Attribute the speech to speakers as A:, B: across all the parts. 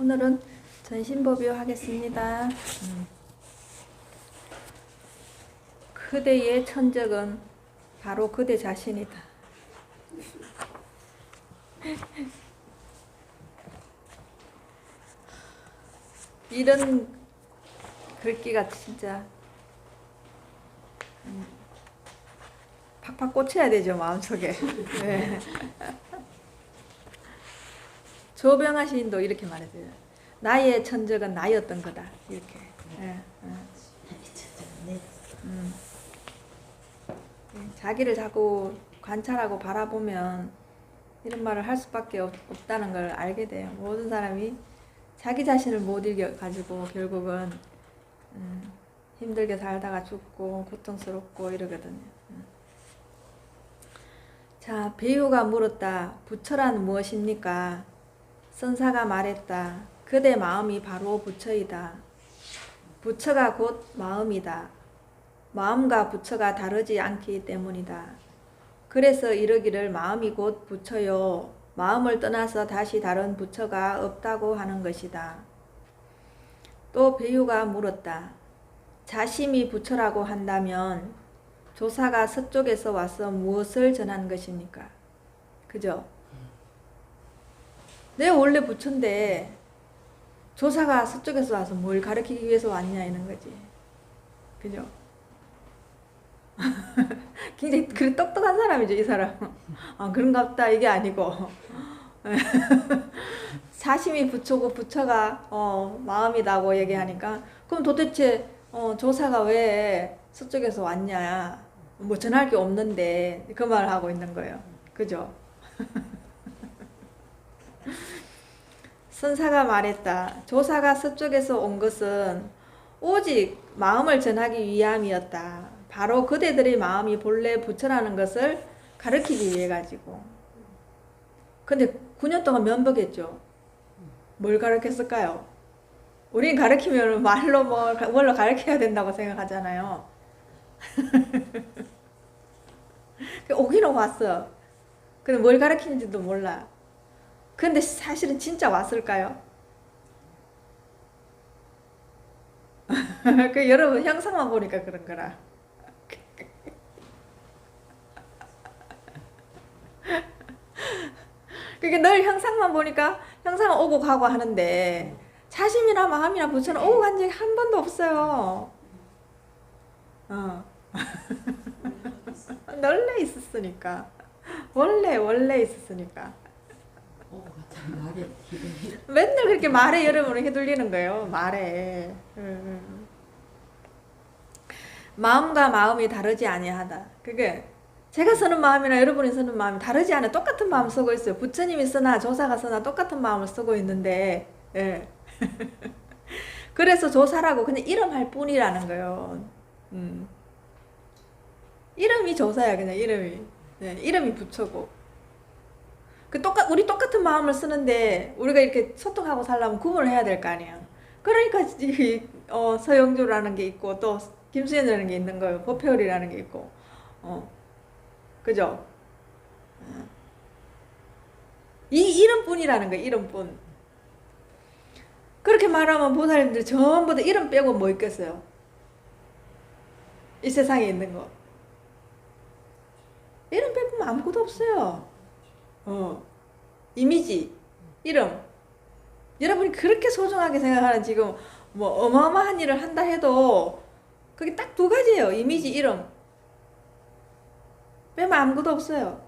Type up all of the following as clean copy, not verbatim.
A: 오늘은 전신법요 하겠습니다. 그대의 천적은 바로 그대 자신이다. 이런 글귀가 진짜 팍팍 꽂혀야 되죠, 마음속에. 네. 조병하 시인도 이렇게 말했어요. 나의 천적은 나였던 거다. 이렇게. 자기를 자꾸 관찰하고 바라보면 이런 말을 할 수밖에 없다는 걸 알게 돼요. 모든 사람이 자기 자신을 못 이겨가지고 결국은 힘들게 살다가 죽고 고통스럽고 이러거든요. 자, 배우가 물었다. 부처란 무엇입니까? 선사가 말했다. 그대 마음이 바로 부처이다. 부처가 곧 마음이다. 마음과 부처가 다르지 않기 때문이다. 그래서 이르기를 마음이 곧 부처요. 마음을 떠나서 다시 다른 부처가 없다고 하는 것이다. 또 배유가 물었다. 자심이 부처라고 한다면 조사가 서쪽에서 와서 무엇을 전한 것입니까? 그죠? 내 원래 부처인데 조사가 서쪽에서 와서 뭘 가르치기 위해서 왔냐 이런 거지. 그죠? 굉장히 그래 똑똑한 사람이죠, 이 사람. 아, 그런갑다 이게 아니고 사심이 부처고 부처가 마음이다고 얘기하니까 그럼 도대체 조사가 왜 서쪽에서 왔냐, 뭐 전할 게 없는데 그 말을 하고 있는 거예요. 그죠? 선사가 말했다. 조사가 서쪽에서 온 것은 오직 마음을 전하기 위함이었다. 바로 그대들의 마음이 본래 부처라는 것을 가르치기 위해 가지고. 근데 9년 동안 면벽했죠. 뭘 가르쳤을까요? 우린 가르치면 말로 뭘로 가르쳐야 된다고 생각하잖아요. 오기는 왔어. 근데 뭘 가르치는지도 몰라. 근데 사실은 진짜 왔을까요? 그 여러분 형상만 보니까 그런 거라. 그게 늘 형상만 보니까 형상은 오고 가고 하는데 자심이나 마음이나 부처는 오고 간 적이 한 번도 없어요. 원래 있었으니까. 원래 있었으니까. 맨날 그렇게 말에 여러분을 휘둘리는 거예요. 말에. 마음과 마음이 다르지 아니하다. 그게 제가 쓰는 마음이나 여러분이 쓰는 마음이 다르지 않아요. 똑같은 마음 쓰고 있어요. 부처님이 쓰나 조사가 쓰나 똑같은 마음을 쓰고 있는데, 예. 그래서 조사라고 그냥 이름 할 뿐이라는 거예요. 이름이 조사야, 그냥 이름이. 네, 이름이 부처고. 우리 똑같은 마음을 쓰는데 우리가 이렇게 소통하고 살려면 구분을 해야 될 거 아니에요. 그러니까 서영주라는 게 있고 또 김수현이라는 게 있는 거예요. 법회월이라는 게 있고. 그죠? 이 이름뿐이라는 거예요. 이름뿐. 그렇게 말하면 보살님들 전부 다 이름 빼고 뭐 있겠어요? 이 세상에 있는 거. 이름 빼면 아무것도 없어요. 이미지, 이름. 여러분이 그렇게 소중하게 생각하는 지금 뭐 어마어마한 일을 한다 해도 그게 딱 두 가지예요. 이미지, 이름. 빼면 아무것도 없어요.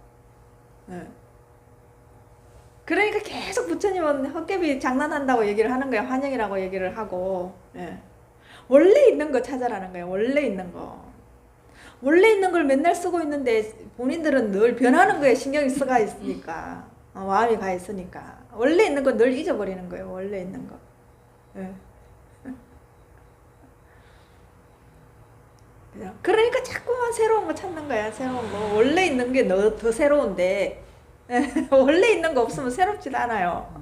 A: 그러니까 계속 부처님은 헛개비 장난한다고 얘기를 하는 거예요. 환영이라고 얘기를 하고. 원래 있는 거 찾아라는 거예요. 원래 있는 거. 원래 있는 걸 맨날 쓰고 있는데 본인들은 늘 변하는 거에 신경이 써가 있으니까, 마음이 가 있으니까 원래 있는 거 늘 잊어버리는 거예요. 원래 있는 거. 그러니까 자꾸만 새로운 거 찾는 거야. 새로운 거. 원래 있는 게 더 새로운데 원래 있는 거 없으면 새롭지도 않아요.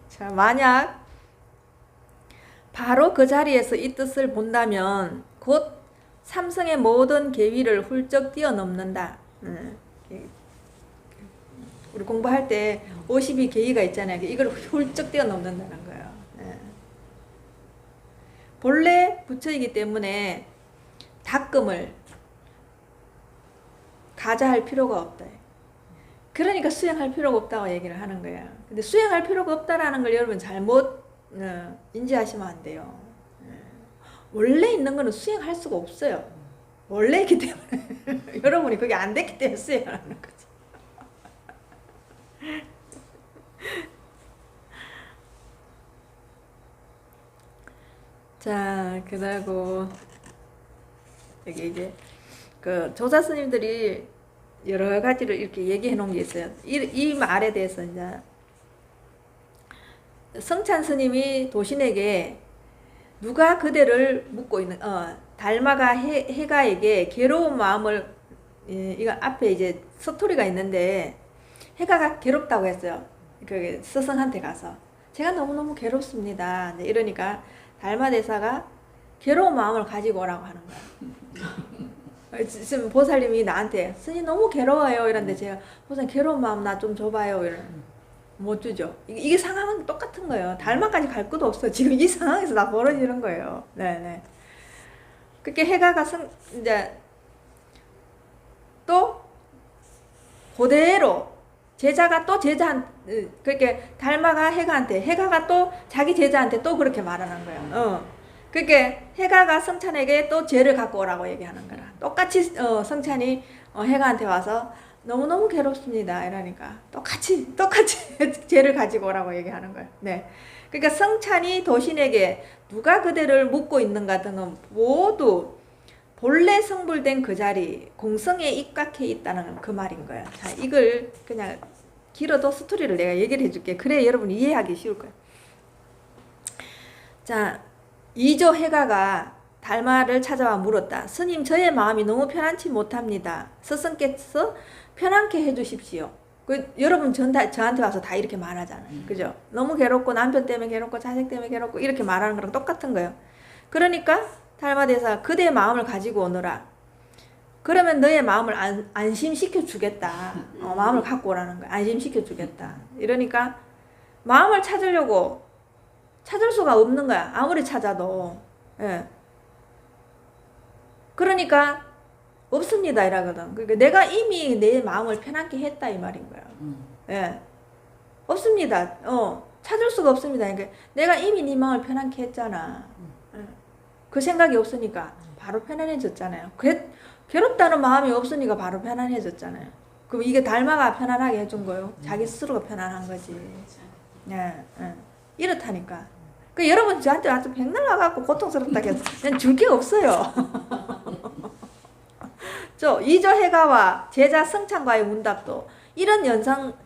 A: 자, 만약 바로 그 자리에서 이 뜻을 본다면 곧 삼성의 모든 계위를 훌쩍 뛰어넘는다. 우리 공부할 때 50이 계기가 있잖아요. 이걸 훌쩍 뛰어넘는다는 거예요. 예. 본래 부처이기 때문에 닦음을 가자할 필요가 없다. 그러니까 수행할 필요가 없다고 얘기를 하는 거예요. 근데 수행할 필요가 없다라는 걸 여러분 잘못 인지하시면 안 돼요. 원래 있는 거는 수행할 수가 없어요. 원래 있기 때문에 여러분이 그게 안 됐기 때문에 수행을 하는 거죠. 자, 그리고 여기 이제 그 조사 스님들이 여러 가지를 이렇게 얘기해 놓은 게 있어요. 이 말에 대해서 이제 성찬 스님이 도신에게 누가 그대를 묻고 있는 달마가 해가에게 괴로운 마음을 이거 앞에 이제 스토리가 있는데 해가가 괴롭다고 했어요. 그 스승한테 가서 제가 너무너무 괴롭습니다. 이러니까 달마 대사가 괴로운 마음을 가지고 오라고 하는 거야. 지금 보살님이 나한테 스님 너무 괴로워요 이런데 제가 보살님 괴로운 마음 나 좀 줘봐요 이러는 못 주죠. 이게 상황은 똑같은 거예요. 달마까지 갈 것도 없어. 지금 이 상황에서 다 벌어지는 거예요. 네네. 그렇게 해가가 이제 또 그대로 제자가 또 제자한테 그렇게 달마가 해가가 또 자기 제자한테 또 그렇게 말하는 거예요. 그렇게 해가가 성찬에게 또 죄를 갖고 오라고 얘기하는 거라. 똑같이 성찬이 해가한테 와서 너무너무 괴롭습니다 이러니까 똑같이 죄를 가지고 오라고 얘기하는 거예요. 네. 그러니까 성찬이 도신에게 누가 그대를 묻고 있는가 등은 모두 본래 성불된 그 자리 공성에 입각해 있다는 그 말인 거예요. 자, 이걸 그냥 길어도 스토리를 내가 얘기를 해줄게. 그래 여러분이 이해하기 쉬울 거예요. 자, 이조 해가가 달마를 찾아와 물었다. 스님 저의 마음이 너무 편안치 못합니다. 스승께서 편안케 해주십시오. 여러분 저한테 와서 다 이렇게 말하잖아요. 그죠? 너무 괴롭고 남편 때문에 괴롭고 자식 때문에 괴롭고 이렇게 말하는 거랑 똑같은 거예요. 그러니까 달마대사 그대의 마음을 가지고 오너라. 그러면 너의 마음을 안심시켜 주겠다. 마음을 갖고 오라는 거야. 안심시켜 주겠다. 이러니까 마음을 찾으려고 찾을 수가 없는 거야. 아무리 찾아도. 예. 그러니까 없습니다 이라거든. 그러니까 내가 이미 내 마음을 편안케 했다 이 말인 거야. 예. 없습니다. 찾을 수가 없습니다. 그러니까 내가 이미 네 마음을 편안케 했잖아. 그 생각이 없으니까 바로 편안해졌잖아요. 괴롭다는 마음이 없으니까 바로 편안해졌잖아요. 그럼 이게 달마가 편안하게 해준 거예요. 자기 스스로가 편안한 거지. 예. 이렇다니까. 그 여러분 저한테 와서 백날 와갖고 고통스럽다 해서 그냥 줄 게 없어요. 이조 해가와 제자 성찬과의 문답도 이런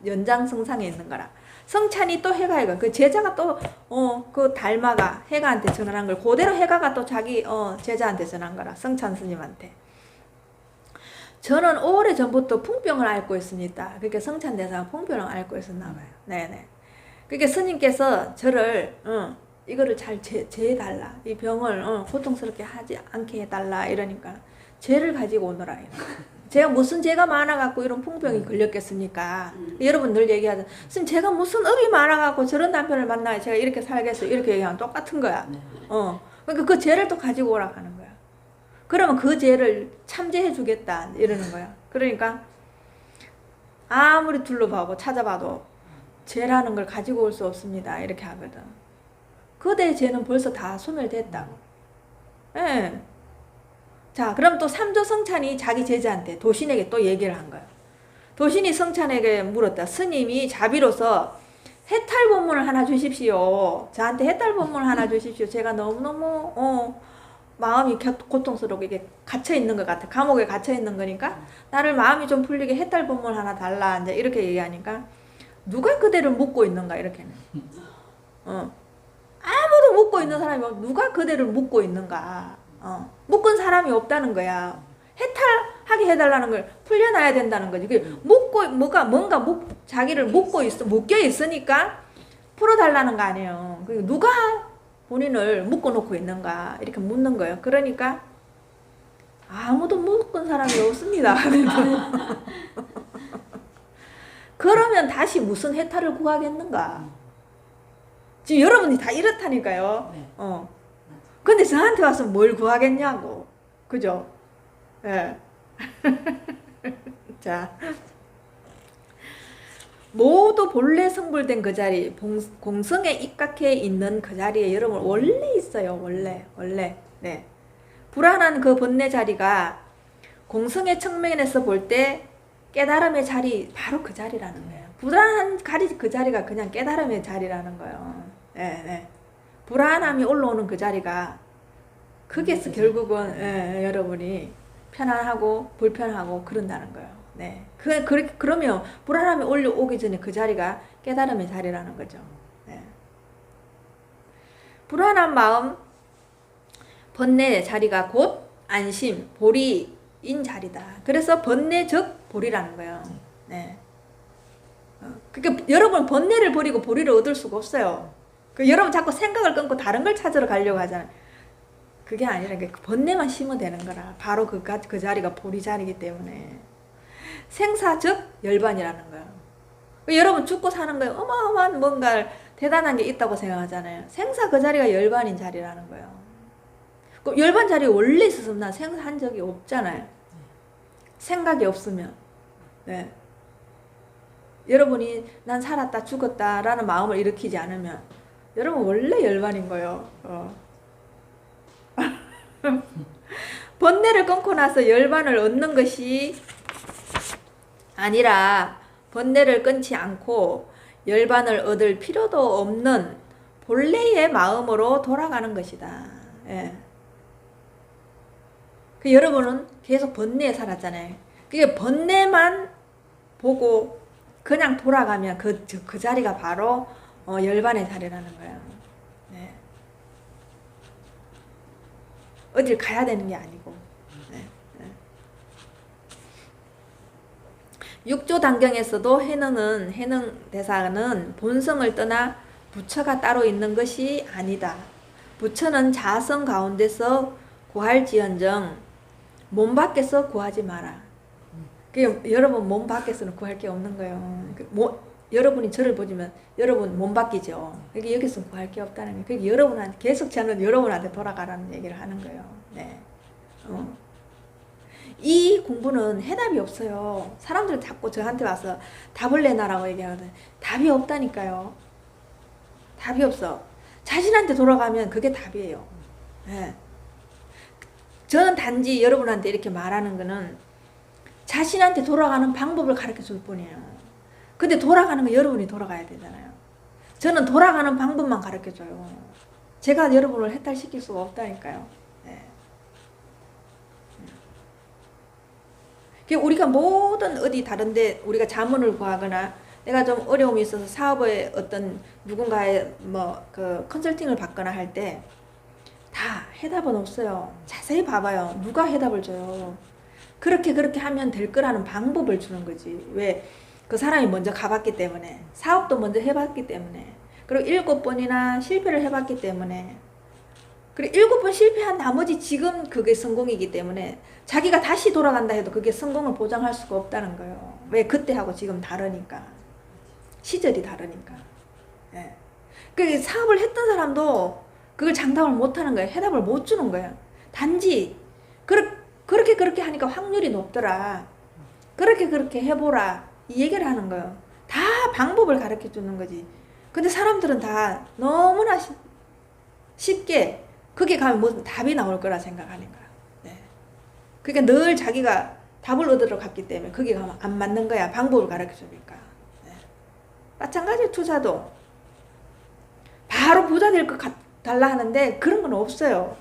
A: 연장성상에 있는 거라. 성찬이 또 해가가 그 제자가 또 그 달마가 해가한테 전한 걸 그대로 해가가 또 자기 제자한테 전한 거라. 성찬 스님한테. 저는 오래 전부터 풍병을 앓고 있습니다. 그러니까 성찬 대사가 풍병을 앓고 있었나 봐요. 네네. 그러니까 스님께서 저를 이거를 잘 제해달라. 이 병을 고통스럽게 하지 않게 해달라. 이러니까 죄를 가지고 오너라. 제가 무슨 죄가 많아갖고 이런 풍병이 걸렸겠습니까? 여러분 늘 얘기하죠. 선생님 제가 무슨 업이 많아갖고 저런 남편을 만나야 제가 이렇게 살겠어요. 이렇게 얘기하면 똑같은 거야. 그러니까 그 죄를 또 가지고 오라고 하는 거야. 그러면 그 죄를 참죄해 주겠다. 이러는 거야. 그러니까 아무리 둘러봐도 찾아봐도 죄라는 걸 가지고 올 수 없습니다. 이렇게 하거든. 그대의 죄는 벌써 다 소멸됐다고. 예. 자, 그럼 또 삼조 성찬이 자기 제자한테 도신에게 또 얘기를 한 거야. 도신이 성찬에게 물었다. 스님이 자비로서 해탈본문을 하나 주십시오. 저한테 해탈본문을 하나 주십시오. 제가 너무너무 마음이 고통스럽게 이게 갇혀있는 것 같아. 감옥에 갇혀있는 거니까 나를 마음이 좀 풀리게 해탈본문 하나 달라. 이제 이렇게 얘기하니까 누가 그대를 묻고 있는가 이렇게는. 아무도 묻고 있는 사람이 없고 누가 그대를 묻고 있는가. 묶은 사람이 없다는 거야. 해탈하게 해달라는 걸 풀려놔야 된다는 거지. 자기를 묶여 있으니까 풀어달라는 거 아니에요. 누가 본인을 묶어놓고 있는가 이렇게 묻는 거예요. 그러니까 아무도 묶은 사람이 없습니다. 그러면 다시 무슨 해탈을 구하겠는가? 지금 여러분이 다 이렇다니까요.
B: 네.
A: 근데 저한테 와서 뭘 구하겠냐고. 그죠? 예. 자. 모두 본래 성불된 그 자리, 공성에 입각해 있는 그 자리에 여러분 원래 있어요. 원래. 네. 불안한 그 번뇌 자리가 공성의 측면에서 볼 때 깨달음의 자리, 바로 그 자리라는 거예요. 불안한 그 자리가 그냥 깨달음의 자리라는 거예요. 네. 불안함이 올라오는 그 자리가 거기에서 결국은 여러분이 편안하고 불편하고 그런다는 거예요. 네. 그러면 불안함이 올라오기 전에 그 자리가 깨달음의 자리라는 거죠. 네. 불안한 마음, 번뇌의 자리가 곧 안심, 보리인 자리다. 그래서 번뇌 즉 보리라는 거예요. 네. 그러니까 여러분 번뇌를 버리고 보리를 얻을 수가 없어요. 여러분 자꾸 생각을 끊고 다른 걸 찾으러 가려고 하잖아요. 그게 아니라 번뇌만 심으면 되는 거라. 바로 그 자리가 보리 자리이기 때문에. 생사 즉 열반이라는 거예요. 여러분 죽고 사는 거에 어마어마한 뭔가 대단한 게 있다고 생각하잖아요. 생사 그 자리가 열반인 자리라는 거예요. 그 열반 자리에 원래 있었으면 난 생사한 적이 없잖아요. 생각이 없으면. 네. 여러분이 난 살았다 죽었다 라는 마음을 일으키지 않으면 여러분 원래 열반인 거예요. 번뇌를 끊고 나서 열반을 얻는 것이 아니라 번뇌를 끊지 않고 열반을 얻을 필요도 없는 본래의 마음으로 돌아가는 것이다. 예. 여러분은 계속 번뇌에 살았잖아요. 그게 번뇌만 보고 그냥 돌아가면 그 자리가 바로 열반의 자리라는 거예요. 네. 어딜 가야 되는 게 아니고. 네. 네. 육조 단경에서도 해능 대사는 본성을 떠나 부처가 따로 있는 것이 아니다. 부처는 자성 가운데서 구할지언정 몸 밖에서 구하지 마라. 여러분 몸 밖에서는 구할 게 없는 거예요. 여러분이 저를 보시면 여러분 몸 밖이죠. 여기서 구할 게 없다는 거예요. 여러분한테 계속 저는 여러분한테 돌아가라는 얘기를 하는 거예요. 네. 이 공부는 해답이 없어요. 사람들은 자꾸 저한테 와서 답을 내놔라고 얘기하거든요. 답이 없다니까요. 답이 없어. 자신한테 돌아가면 그게 답이에요. 네. 저는 단지 여러분한테 이렇게 말하는 거는 자신한테 돌아가는 방법을 가르쳐 줄 뿐이에요. 근데 돌아가는 건 여러분이 돌아가야 되잖아요. 저는 돌아가는 방법만 가르쳐 줘요. 제가 여러분을 해탈시킬 수가 없다니까요. 네. 우리가 모든 어디 다른데 우리가 자문을 구하거나 내가 좀 어려움이 있어서 사업에 어떤 누군가의 컨설팅을 받거나 할 때 다 해답은 없어요. 자세히 봐봐요. 누가 해답을 줘요. 그렇게 하면 될 거라는 방법을 주는 거지. 왜? 그 사람이 먼저 가봤기 때문에, 사업도 먼저 해봤기 때문에, 그리고 7번이나 실패를 해봤기 때문에, 그리고 7번 실패한 나머지 지금 그게 성공이기 때문에 자기가 다시 돌아간다 해도 그게 성공을 보장할 수가 없다는 거예요. 왜? 그때하고 지금 다르니까. 시절이 다르니까. 예. 그 사업을 했던 사람도 그걸 장담을 못하는 거예요. 해답을 못 주는 거예요. 단지 그렇게 하니까 확률이 높더라. 그렇게 해보라. 이 얘기를 하는 거예요. 다 방법을 가르쳐 주는 거지. 근데 사람들은 다 너무나 쉽게 거기 가면 무슨 답이 나올 거라 생각하는 거야. 네. 그러니까 늘 자기가 답을 얻으러 갔기 때문에 거기 가면 안 맞는 거야. 방법을 가르쳐 주니까. 네. 마찬가지로 투자도 바로 부자 될 것 달라 하는데 그런 건 없어요.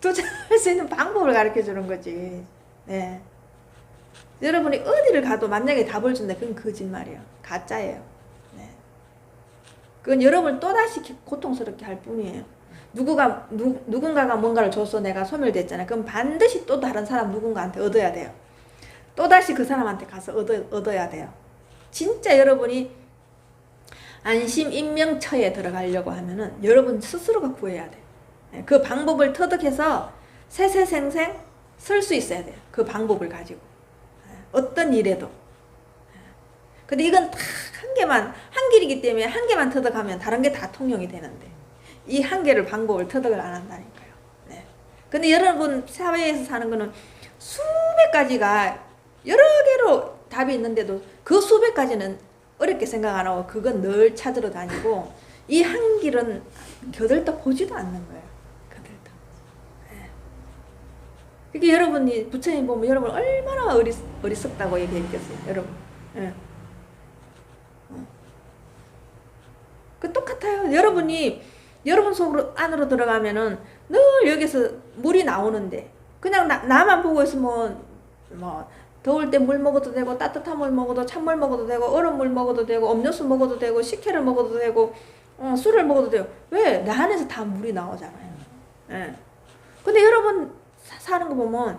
A: 투자할 수 있는 방법을 가르쳐 주는 거지. 네. 여러분이 어디를 가도 만약에 답을 준다. 그건 거짓말이에요. 가짜예요. 네. 그건 여러분을 또다시 고통스럽게 할 뿐이에요. 누군가가 뭔가를 줘서 내가 소멸됐잖아요. 그럼 반드시 또 다른 사람 누군가한테 얻어야 돼요. 또다시 그 사람한테 가서 얻어야 돼요. 진짜 여러분이 안심 인명처에 들어가려고 하면은 여러분 스스로가 구해야 돼요. 그 방법을 터득해서 세세생생 쓸 수 있어야 돼요. 그 방법을 가지고. 어떤 일에도. 근데 이건 딱 한 개만, 한 길이기 때문에 한 개만 터득하면 다른 게 다 통용이 되는데 이 한 개를 방법을 터득을 안 한다니까요. 네. 근데 여러분 사회에서 사는 거는 수백 가지가 여러 개로 답이 있는데도 그 수백 가지는 어렵게 생각 안 하고 그건 늘 찾으러 다니고 이 한 길은 겨들떠 보지도 않는 거예요. 겨들떠. 네. 그게 여러분이 부처님 보면 여러분 얼마나 어리석다고 얘기했겠어요. 여러분. 네. 그 똑같아요. 여러분이 여러분 속으로 안으로 들어가면은 늘 여기서 물이 나오는데 그냥 나만 보고 있으면 뭐 더울 때 물 먹어도 되고 따뜻한 물 먹어도 찬물 먹어도 되고 얼음 물 먹어도 되고 음료수 먹어도 되고 식혜를 먹어도 되고 술을 먹어도 돼요. 왜? 내 안에서 다 물이 나오잖아요. 예. 근데 여러분 사는 거 보면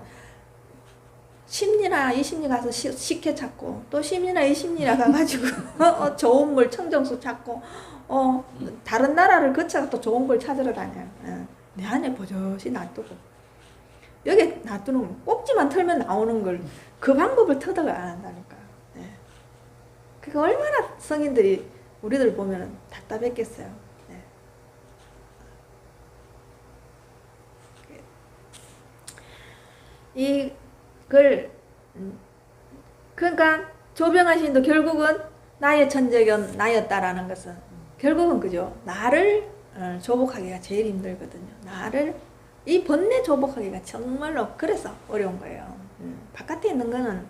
A: 심리나 이심리 가서 식혜 찾고 또 심리나 이심리나 가가지고 좋은 물 청정수 찾고 다른 나라를 거쳐서 또 좋은 걸 찾으러 다녀요. 예. 내 안에 버젓이 놔두고 여기 놔두는 꼭지만 털면 나오는 걸 그 방법을 터득을 안 한다니까. 예. 그러니까 얼마나 성인들이 우리들 보면 답답했겠어요. 예. 이걸 그러니까 조병환 시인도 결국은 나의 천재견 나였다라는 것은 결국은 그죠. 나를 조복하기가 제일 힘들거든요. 나를 이 번뇌 조복하기가 정말로 그래서 어려운 거예요. 바깥에 있는 거는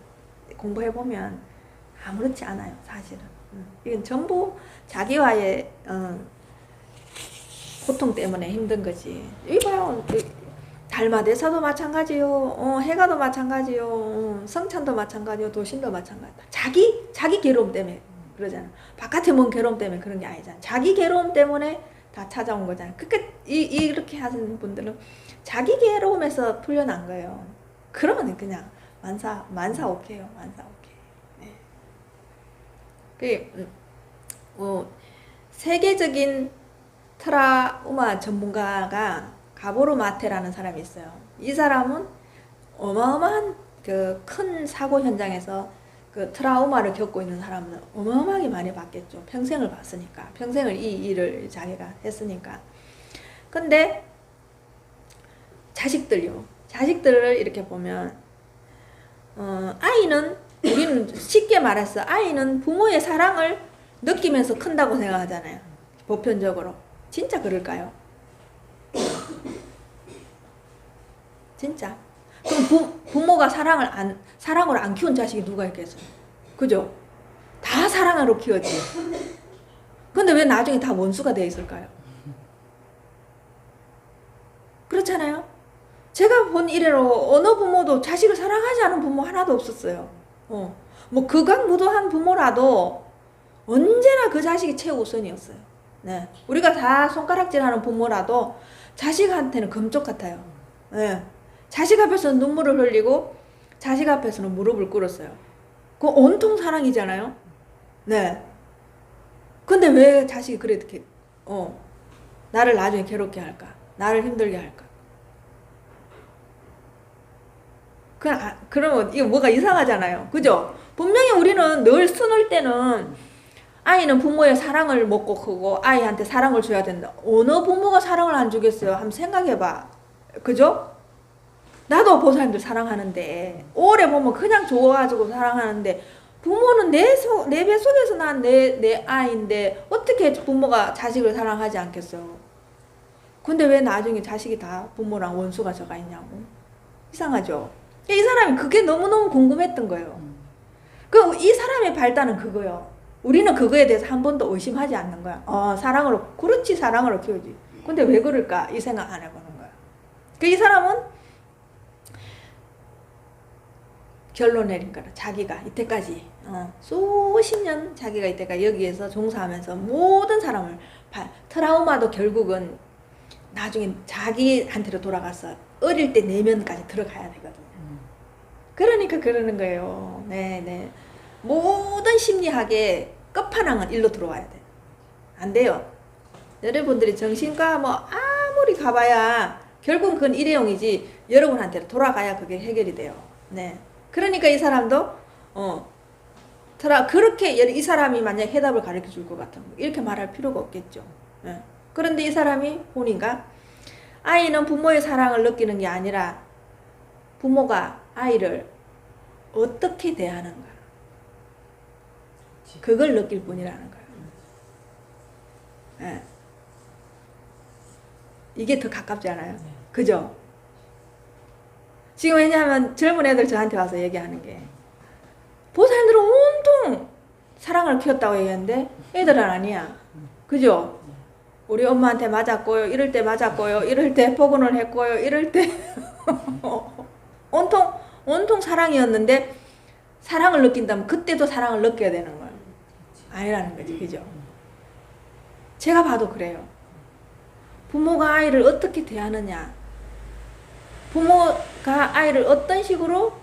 A: 공부해보면 아무렇지 않아요. 사실은. 이건 전부 자기와의 고통 때문에 힘든 거지. 이봐요. 달마대사도 마찬가지요. 해가도 마찬가지요. 성찬도 마찬가지요. 도신도 마찬가지다. 자기 괴로움 때문에 그러잖아. 바깥에 뭔 괴로움 때문에 그런 게 아니잖아. 자기 괴로움 때문에 다 찾아온 거잖아. 그러니까 이렇게 하시는 분들은 자기 괴로움에서 풀려난 거예요. 그러면 그냥 만사 오케이요. 만사 오케이. 네. 세계적인 트라우마 전문가가 가보로 마테라는 사람이 있어요. 이 사람은 어마어마한 그 큰 사고 현장에서 그 트라우마를 겪고 있는 사람은 어마어마하게 많이 봤겠죠. 평생을 봤으니까. 평생을 이 일을 자기가 했으니까. 근데 자식들을 이렇게 보면 아이는 우리는 쉽게 말해서 아이는 부모의 사랑을 느끼면서 큰다고 생각하잖아요. 보편적으로. 진짜 그럴까요? 진짜. 그럼 부모가 사랑으로 안 키운 자식이 누가 있겠어요? 그죠? 다 사랑으로 키웠지. 근데 왜 나중에 다 원수가 돼 있을까요? 그렇잖아요? 제가 본 이래로 어느 부모도 자식을 사랑하지 않은 부모 하나도 없었어요. 뭐 극악무도한 부모라도 언제나 그 자식이 최우선이었어요. 네. 우리가 다 손가락질하는 부모라도 자식한테는 금쪽 같아요. 네. 자식 앞에서는 눈물을 흘리고 자식 앞에서는 무릎을 꿇었어요. 그거 온통 사랑이잖아요. 네. 근데 왜 자식이 그렇게 나를 나중에 괴롭게 할까? 나를 힘들게 할까? 그러면 이거 뭐가 이상하잖아요. 그죠? 분명히 우리는 늘 수놓을 때는 아이는 부모의 사랑을 먹고 크고 아이한테 사랑을 줘야 된다. 어느 부모가 사랑을 안 주겠어요? 한번 생각해봐. 그죠? 나도 보살님들 사랑하는데 오래 보면 그냥 좋아가지고 사랑하는데 부모는 내 배 속에서 난 내 아이인데 어떻게 부모가 자식을 사랑하지 않겠어요? 근데 왜 나중에 자식이 다 부모랑 원수가 져가 있냐고. 이상하죠? 이 사람이 그게 너무너무 궁금했던 거예요. 이 사람의 발단은 그거예요. 우리는 그거에 대해서 한 번도 의심하지 않는 거야. 사랑으로, 그렇지, 사랑으로 키우지. 근데 왜 그럴까? 이 생각 안 해보는 거야. 이 사람은 결론 내린 거라. 자기가 이때까지, 수십 년 자기가 이때까지 여기에서 종사하면서 모든 사람을, 트라우마도 결국은 나중에 자기한테로 돌아가서 어릴 때 내면까지 들어가야 되거든요. 그러니까 그러는 거예요. 네. 모든 심리학의 끝판왕은 일로 들어와야 돼. 안 돼요. 여러분들이 정신과 뭐 아무리 가봐야 결국은 그건 일회용이지 여러분한테로 돌아가야 그게 해결이 돼요. 네. 그러니까 이 사람도 그렇게 이 사람이 만약 해답을 가르쳐 줄 것 같으면 이렇게 말할 필요가 없겠죠. 예. 그런데 이 사람이 보니까 아이는 부모의 사랑을 느끼는 게 아니라 부모가 아이를 어떻게 대하는가, 그걸 느낄 뿐이라는 거예요. 예. 이게 더 가깝지 않아요? 그죠? 지금 왜냐하면 젊은 애들 저한테 와서 얘기하는 게 보살들은 온통 사랑을 키웠다고 얘기하는데 애들은 아니야. 그죠? 우리 엄마한테 맞았고요. 이럴 때 맞았고요. 이럴 때 폭언을 했고요. 이럴 때 온통 사랑이었는데 사랑을 느낀다면 그때도 사랑을 느껴야 되는 거예요. 아니라는 거지. 그죠? 제가 봐도 그래요. 부모가 아이를 어떻게 대하느냐, 부모가 아이를 어떤 식으로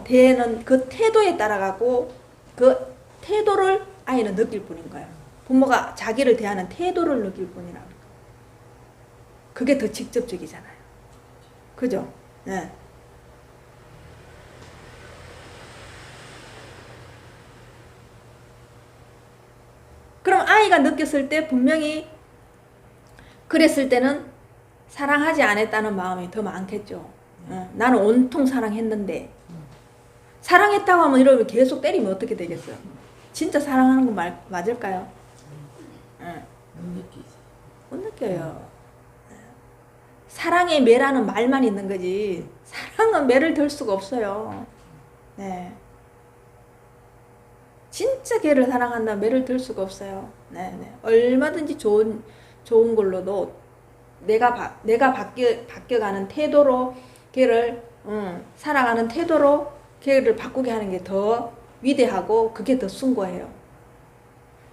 A: 대하는 그 태도에 따라가고 그 태도를 아이는 느낄 뿐인 거예요. 부모가 자기를 대하는 태도를 느낄 뿐이라고. 그게 더 직접적이잖아요. 그죠? 네. 그럼 아이가 느꼈을 때 분명히 그랬을 때는 사랑하지 않았다는 마음이 더 많겠죠. 나는 온통 사랑했는데 사랑했다고 하면 이러면 계속 때리면 어떻게 되겠어요? 진짜 사랑하는 거 맞을까요? 못 느껴요. 사랑의 매라는 말만 있는 거지 사랑은 매를 들 수가 없어요. 네. 진짜 걔를 사랑한다면 매를 들 수가 없어요. 네, 네. 얼마든지 좋은 걸로도 내가 바뀌어가는 태도로 걔를 살아가는 태도로 걔를 바꾸게 하는 게 더 위대하고 그게 더 숭고해요.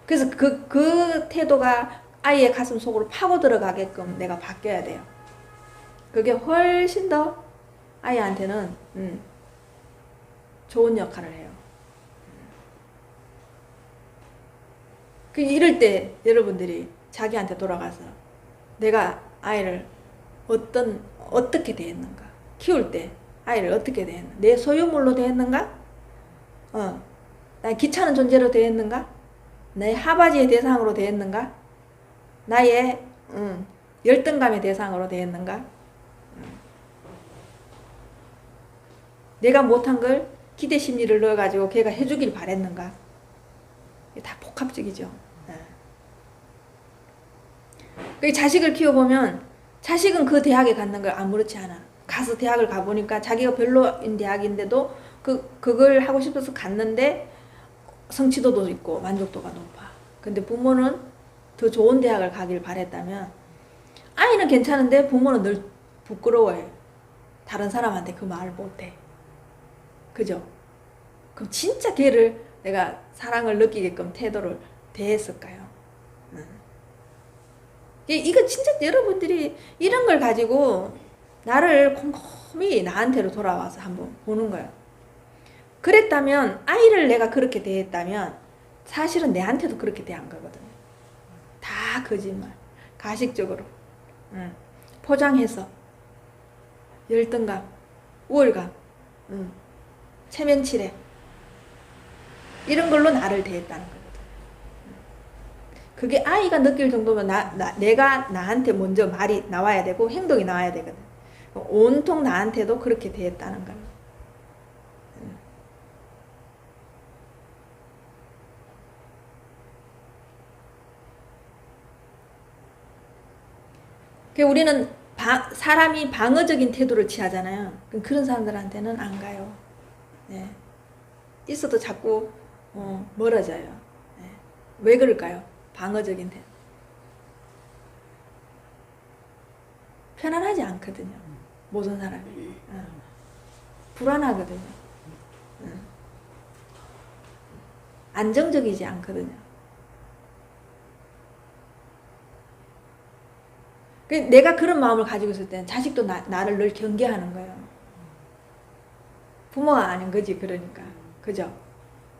A: 그래서 그 태도가 아이의 가슴 속으로 파고 들어가게끔 내가 바뀌어야 돼요. 그게 훨씬 더 아이한테는 좋은 역할을 해요. 이럴 때 여러분들이 자기한테 돌아가서 내가 아이를 어떻게 대했는가, 키울 때 아이를 어떻게 대했는가, 내 소유물로 대했는가, 나의 귀찮은 존재로 대했는가, 나의 하바지의 대상으로 대했는가, 나의 열등감의 대상으로 대했는가, 내가 못한 걸 기대 심리를 넣어가지고 걔가 해주길 바랬는가. 이게 다 복합적이죠. 그 자식을 키워보면 자식은 그 대학에 갔는 걸 아무렇지 않아. 가서 대학을 가보니까 자기가 별로인 대학인데도 그걸 하고 싶어서 갔는데 성취도도 있고 만족도가 높아. 근데 부모는 더 좋은 대학을 가길 바랬다면 아이는 괜찮은데 부모는 늘 부끄러워해. 다른 사람한테 그 말을 못해. 그죠? 그럼 진짜 걔를 내가 사랑을 느끼게끔 태도를 대했을까요? 이거 진짜 여러분들이 이런 걸 가지고 나를 곰곰이 나한테로 돌아와서 한번 보는 거예요. 그랬다면 아이를 내가 그렇게 대했다면 사실은 내한테도 그렇게 대한 거거든요. 다 거짓말. 가식적으로 포장해서 열등감, 우월감, 체면치레 이런 걸로 나를 대했다는 거거든요. 그게 아이가 느낄 정도면 내가 나한테 먼저 말이 나와야 되고 행동이 나와야 되거든. 온통 나한테도 그렇게 대했다는 거예요. 우리는 사람이 방어적인 태도를 취하잖아요. 그런 사람들한테는 안 가요. 네. 있어도 자꾸 멀어져요. 네. 왜 그럴까요? 방어적인 태도. 편안하지 않거든요. 모든 사람이. 불안하거든요. 안정적이지 않거든요. 내가 그런 마음을 가지고 있을 때는 자식도 나를 늘 경계하는 거예요. 부모가 아닌 거지, 그러니까. 그죠?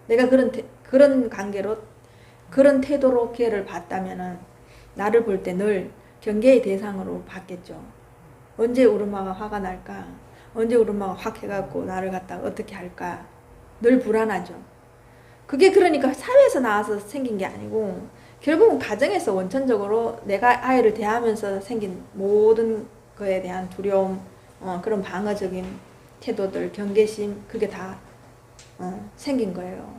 A: 내가 그런 관계로, 그런 태도로 걔를 봤다면은, 나를 볼 때 늘 경계의 대상으로 봤겠죠. 언제 우리 엄마가 화가 날까? 언제 우리 엄마가 확 해갖고 나를 갖다가 어떻게 할까? 늘 불안하죠. 그게 그러니까 사회에서 나와서 생긴 게 아니고 결국은 가정에서 원천적으로 내가 아이를 대하면서 생긴 모든 거에 대한 두려움, 그런 방어적인 태도들, 경계심, 그게 다 생긴 거예요.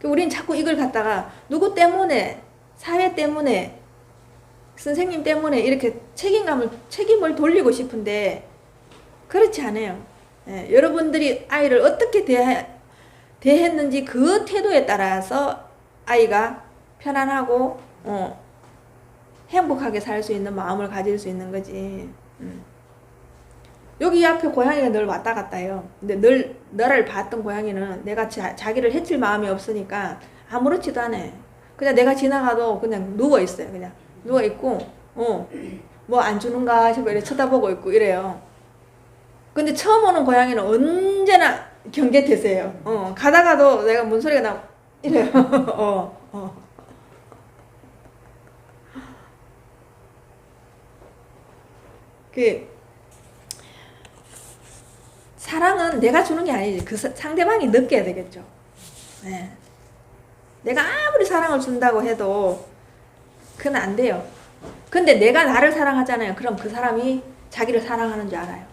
A: 우린 자꾸 이걸 갖다가 누구 때문에, 사회 때문에, 선생님 때문에 이렇게 책임을 돌리고 싶은데 그렇지 않아요. 예, 여러분들이 아이를 어떻게 대했는지 그 태도에 따라서 아이가 편안하고 행복하게 살 수 있는 마음을 가질 수 있는 거지. 여기 앞에 고양이가 늘 왔다 갔다 해요. 근데 너를 봤던 고양이는 내가 자기를 해칠 마음이 없으니까 아무렇지도 않아. 그냥 내가 지나가도 그냥 누워있어요. 그냥 누워있고 뭐 안 주는가 싶어 이렇게 쳐다보고 있고 이래요. 근데 처음 오는 고양이는 언제나 경계태세요. 가다가도 내가 뭔 소리가 나 이래요. 사랑은 내가 주는 게 아니지. 그 상대방이 느껴야 되겠죠. 네. 내가 아무리 사랑을 준다고 해도 그건 안 돼요. 근데 내가 나를 사랑하잖아요. 그럼 그 사람이 자기를 사랑하는 줄 알아요.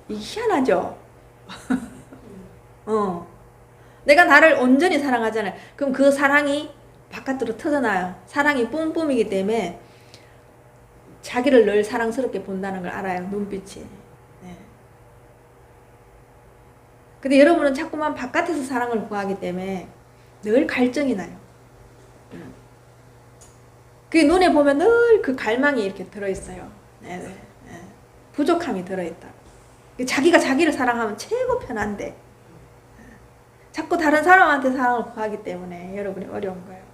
A: 이게 희한하죠? 내가 나를 온전히 사랑하잖아요. 그럼 그 사랑이 바깥으로 터져나요. 사랑이 뿜뿜이기 때문에 자기를 늘 사랑스럽게 본다는 걸 알아요. 눈빛이. 네. 근데 여러분은 자꾸만 바깥에서 사랑을 구하기 때문에 늘 갈증이 나요. 그 눈에 보면 늘 그 갈망이 이렇게 들어있어요. 네네. 네. 부족함이 들어있다. 자기가 자기를 사랑하면 최고 편한데 자꾸 다른 사람한테 사랑을 구하기 때문에 여러분이 어려운 거예요.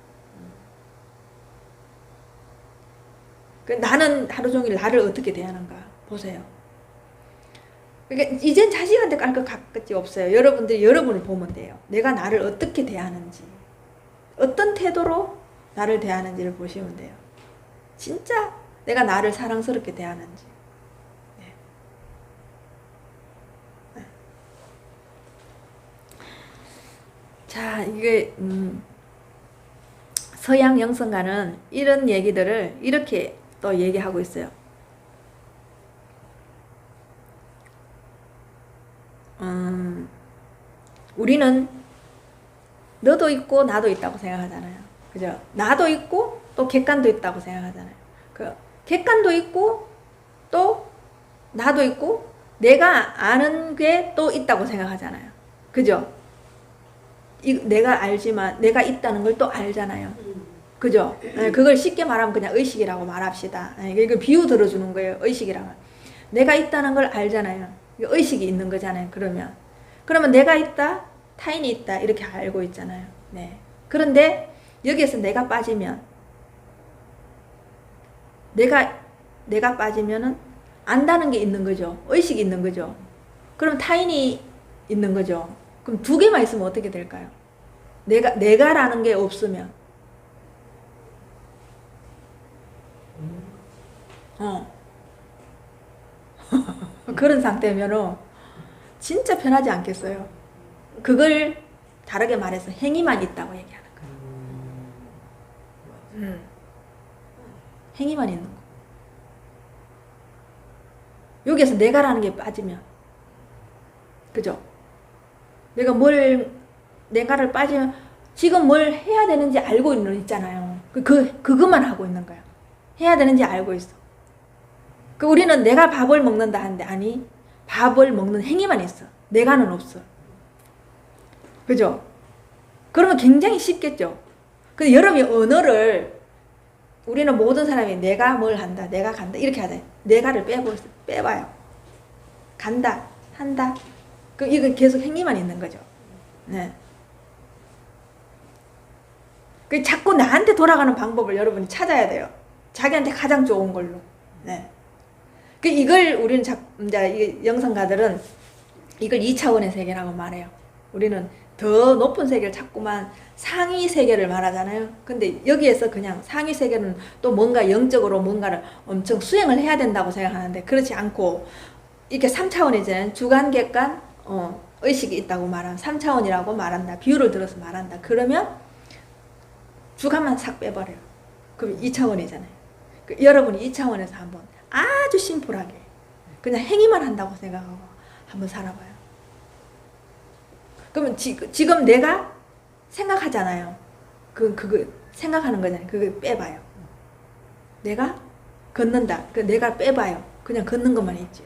A: 나는 하루 종일 나를 어떻게 대하는가 보세요. 그러니까 이젠 자식한테 깔 것 같지 없어요. 여러분들이 여러분을 보면 돼요. 내가 나를 어떻게 대하는지, 어떤 태도로 나를 대하는지를 보시면 돼요. 진짜 내가 나를 사랑스럽게 대하는지. 네. 네. 자, 이게 서양 영성가는 이런 얘기들을 이렇게 또 얘기하고 있어요. 우리는 너도 있고 나도 있다고 생각하잖아요. 그죠? 나도 있고 또 객관도 있다고 생각하잖아요. 그 객관도 있고 또 나도 있고 내가 아는 게 또 있다고 생각하잖아요. 그죠? 내가 알지만 내가 있다는 걸 또 알잖아요. 그죠? 네, 그걸 쉽게 말하면 그냥 의식이라고 말합시다. 이거 비유 들어주는 거예요. 의식이라면. 내가 있다는 걸 알잖아요. 의식이 있는 거잖아요. 그러면 내가 있다, 타인이 있다 이렇게 알고 있잖아요. 네. 그런데 여기에서 내가 빠지면 내가 빠지면은 안다는 게 있는 거죠. 의식이 있는 거죠. 그럼 타인이 있는 거죠. 그럼 두 개만 있으면 어떻게 될까요? 내가라는 게 없으면 그런 상태면은 진짜 편하지 않겠어요? 그걸 다르게 말해서 행위만 있다고 얘기하는 거예요. 행위만 있는 거. 여기에서 내가라는 게 빠지면, 그죠? 내가를 빠지면 지금 뭘 해야 되는지 알고 있잖아요. 그것만 하고 있는 거야. 해야 되는지 알고 있어. 우리는 내가 밥을 먹는다 하는데 아니, 밥을 먹는 행위만 있어. 내가는 없어. 그죠? 그러면 굉장히 쉽겠죠? 근데 여러분이 언어를 우리는 모든 사람이 내가 뭘 한다, 내가 간다 이렇게 하잖아요. 내가를 빼봐요. 간다, 한다. 이건 계속 행위만 있는 거죠. 네. 자꾸 나한테 돌아가는 방법을 여러분이 찾아야 돼요. 자기한테 가장 좋은 걸로. 네. 이걸 우리는 이제 영성가들은 이걸 2차원의 세계라고 말해요. 우리는 더 높은 세계를 자꾸만 상위 세계를 말하잖아요. 근데 여기에서 그냥 상위 세계는 또 뭔가 영적으로 뭔가를 엄청 수행을 해야 된다고 생각하는데 그렇지 않고 이렇게 3차원이잖아요. 주관, 객관, 의식이 있다고 말하면 3차원이라고 말한다. 비유를 들어서 말한다. 그러면 주관만 싹 빼버려요. 그럼 2차원이잖아요. 여러분이 2차원에서 한번 아주 심플하게 그냥 행위만 한다고 생각하고 한번 살아봐요. 그러면 지금 내가 생각하잖아요. 그거 생각하는 거잖아요. 그거 빼봐요. 내가 걷는다. 내가 빼봐요. 그냥 걷는 것만 있죠.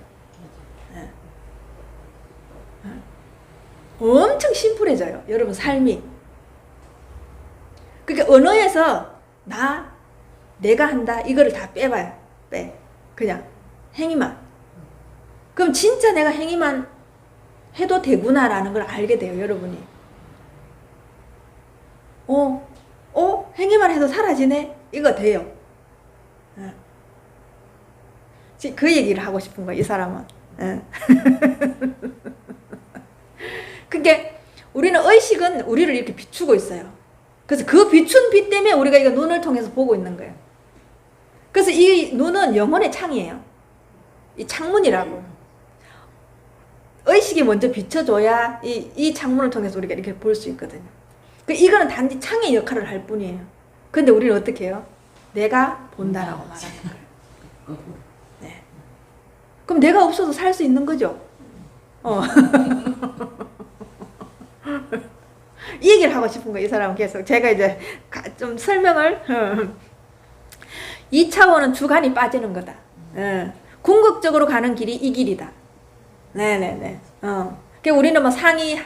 A: 네. 엄청 심플해져요. 여러분 삶이. 그러니까 언어에서 내가 한다 이거를 다 빼봐요. 그냥 행위만. 그럼 진짜 내가 행위만 해도 되구나라는 걸 알게 돼요. 여러분이. 행위만 해도 사라지네? 이거 돼요. 그 얘기를 하고 싶은 거야, 이 사람은. 그러니까 우리는 의식은 우리를 이렇게 비추고 있어요. 그래서 그 비춘 빛 때문에 우리가 이거 눈을 통해서 보고 있는 거예요. 그래서 이 눈은 영혼의 창이에요. 이 창문이라고. 의식이 먼저 비춰줘야 이 창문을 통해서 우리가 이렇게 볼 수 있거든요. 이거는 단지 창의 역할을 할 뿐이에요. 근데 우리는 어떻게 해요? 내가 본다라고 말하는 거예요. 네. 그럼 내가 없어도 살 수 있는 거죠? 이 얘기를 하고 싶은 거예요. 이 사람은 계속. 제가 이제 좀 설명을 2차원은 주관이 빠지는 거다. 궁극적으로 가는 길이 이 길이다. 네네네. 그러니까 우리는 뭐 상위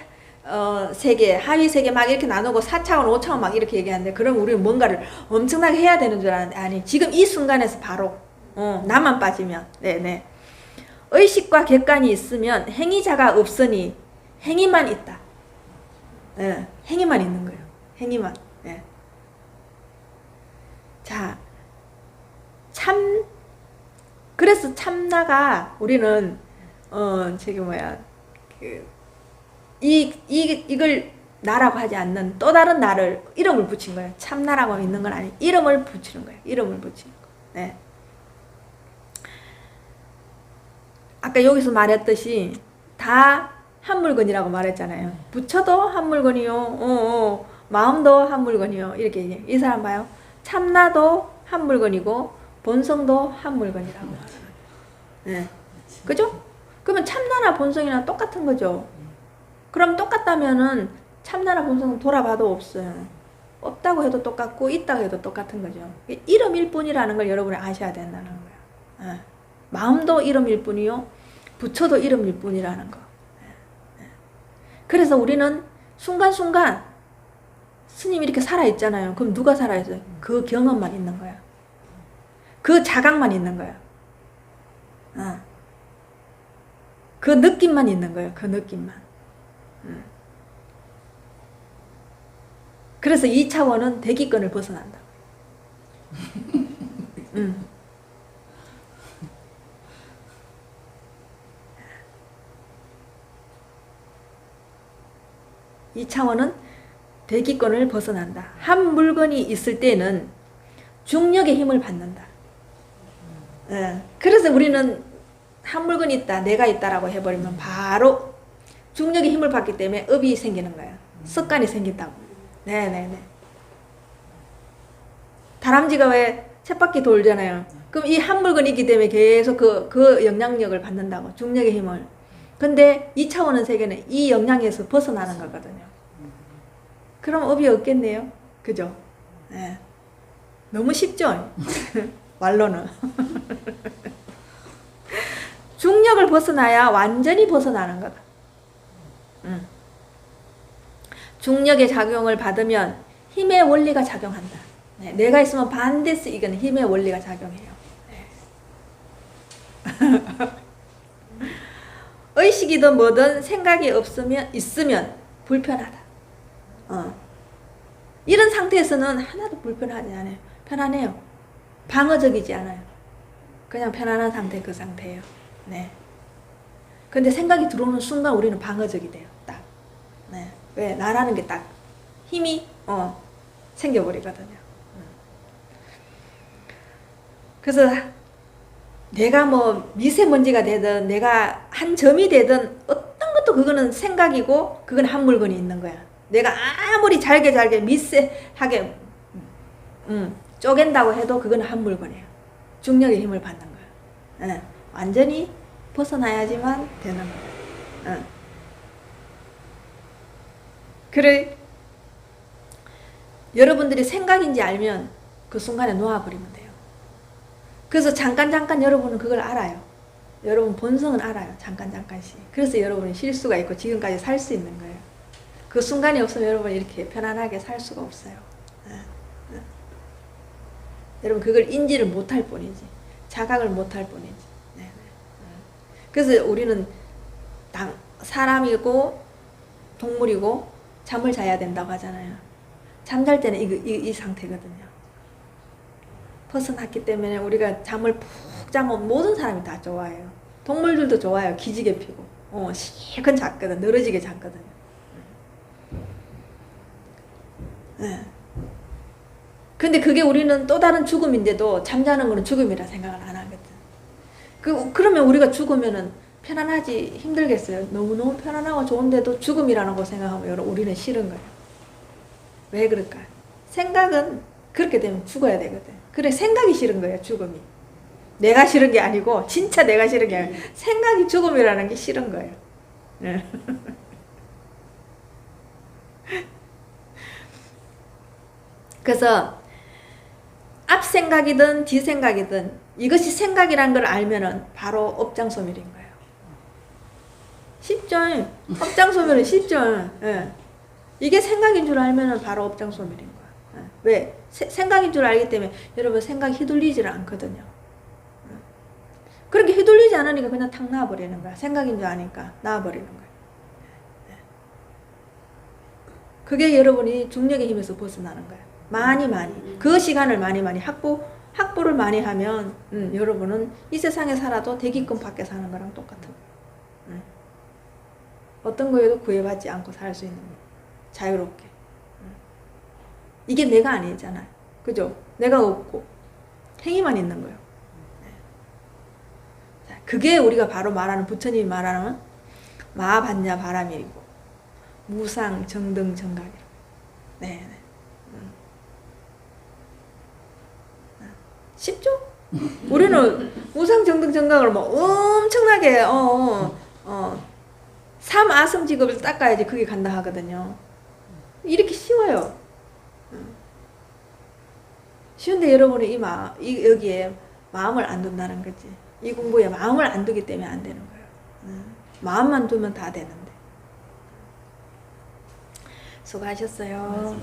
A: 세계, 하위 세계 막 이렇게 나누고 4차원, 5차원 막 이렇게 얘기하는데, 그럼 우리는 뭔가를 엄청나게 해야 되는 줄 아는데, 아니, 지금 이 순간에서 바로, 나만 빠지면, 네네. 의식과 객관이 있으면 행위자가 없으니 행위만 있다. 행위만 있는 거예요. 행위만. 네. 자, 그래서 참나가 우리는, 이걸 나라고 하지 않는 또 다른 나를 이름을 붙인 거예요. 참나라고 있는 건 아니에요. 이름을 붙이는 거예요. 이름을 붙이는 거. 네. 아까 여기서 말했듯이 다 한 물건이라고 말했잖아요. 부처도 한 물건이요. 마음도 한 물건이요. 이렇게 얘기해요. 이 사람 봐요. 참나도 한 물건이고 본성도 한 물건이라고 말해요. 네. 그죠? 그러면 참나나 본성이나 똑같은 거죠. 그럼 똑같다면은 참나나 본성은 돌아봐도 없어요. 없다고 해도 똑같고 있다고 해도 똑같은 거죠. 이름일 뿐이라는 걸 여러분이 아셔야 된다는 거예요. 마음도 이름일 뿐이요. 부처도 이름일 뿐이라는 거. 그래서 우리는 순간순간 스님이 이렇게 살아있잖아요. 그럼 누가 살아있어요? 그 경험만 있는 거야. 그 자각만 있는 거야. 그 느낌만 있는 거예요. 그 느낌만. 그래서 2차원은 대기권을 벗어난다. 이 차원은 대기권을 벗어난다. 한 물건이 있을 때는 중력의 힘을 받는다. 그래서 우리는 한 물건이 있다, 내가 있다라고 해버리면 바로 중력의 힘을 받기 때문에 업이 생기는 거예요. 습관이 생긴다고. 네네네. 다람쥐가 왜 쳇바퀴 돌잖아요. 그럼 이 한 물건이 있기 때문에 계속 그 영향력을 받는다고. 중력의 힘을. 근데 2차원의 세계는 이 영향에서 벗어나는 거거든요. 그럼 업이 없겠네요. 그죠? 네. 너무 쉽죠? 말로는. 중력을 벗어나야 완전히 벗어나는 거다. 중력의 작용을 받으면 힘의 원리가 작용한다. 네. 내가 있으면 반드시 이건 힘의 원리가 작용해요. 네. 의식이든 뭐든 생각이 있으면 불편하다. 이런 상태에서는 하나도 불편하지 않아요. 편안해요. 방어적이지 않아요. 그냥 편안한 상태, 그 상태예요. 네. 근데 생각이 들어오는 순간 우리는 방어적이 돼요. 딱. 네. 왜? 나라는 게 딱 힘이 생겨버리거든요. 그래서 내가 뭐 미세먼지가 되든 내가 한 점이 되든 어떤 것도 해도 그거는 생각이고 그건 한 물건이 있는 거야. 내가 아무리 잘게 미세하게 쪼갠다고 해도 그건 한 물건이에요. 중력의 힘을 받는 거야. 예, 완전히 벗어나야지만 되는 거야. 예. 그래, 여러분들이 생각인지 알면 그 순간에 놓아버리면 돼요. 그래서 잠깐 여러분은 그걸 알아요. 여러분 본성은 알아요. 잠깐씩. 그래서 여러분이 쉴 수가 있고 지금까지 살 수 있는 거예요. 그 순간이 없으면 여러분 이렇게 편안하게 살 수가 없어요. 여러분 그걸 인지를 못할 뿐이지. 자각을 못할 뿐이지. 그래서 우리는 사람이고 동물이고 잠을 자야 된다고 하잖아요. 잠잘 때는 이 상태거든요. 벗어났기 때문에 우리가 잠을 푹 자면 모든 사람이 다 좋아해요. 동물들도 좋아요. 기지개 피고 실컷 잤거든. 늘어지게 잤거든요. 근데 그게 우리는 또 다른 죽음인데도 잠자는 거는 죽음이라 생각을 안 하거든. 그러면 우리가 죽으면은 편안하지 힘들겠어요. 너무너무 편안하고 좋은데도 죽음이라는 거 생각하면 우리는 싫은 거예요. 왜 그럴까? 생각은 그렇게 되면 죽어야 되거든. 그래, 생각이 싫은 거예요, 죽음이. 내가 싫은 게 아니고, 진짜 내가 싫은 게 아니고, 생각이 죽음이라는 게 싫은 거예요. 그래서, 앞 생각이든 뒤 생각이든, 이것이 생각이란 걸 알면은 바로 업장소멸인 거예요. 쉽죠? 업장소멸은 쉽죠? 예. 이게 생각인 줄 알면은 바로 업장소멸인 거야. 왜? 생각인 줄 알기 때문에 여러분 생각이 휘둘리지를 않거든요. 그렇게 휘둘리지 않으니까 그냥 탁 놔버리는 거야. 생각인 줄 아니까 놔버리는 거야. 그게 여러분이 중력의 힘에서 벗어나는 거야. 많이 그 시간을 많이 확보를 많이 하면 여러분은 이 세상에 살아도 대기권 밖에 사는 거랑 똑같은 거야. 어떤 거에도 구애받지 않고 살 수 있는 거야. 자유롭게. 이게 내가 아니잖아요. 그죠? 내가 없고 행위만 있는 거예요. 자, 그게 우리가 바로 말하는, 부처님이 말하는 마반야 바람이고 무상 정등 정각이라고. 네. 쉽죠? 우리는 무상 정등 정각을 뭐 엄청나게 삼아성 직업을 닦아야지 그게 간다 하거든요. 이렇게 쉬워요. 쉬운데 여러분이 여기에 마음을 안 둔다는 거지. 이 공부에 마음을 안 두기 때문에 안 되는 거예요. 마음만 두면 다 되는데. 수고하셨어요.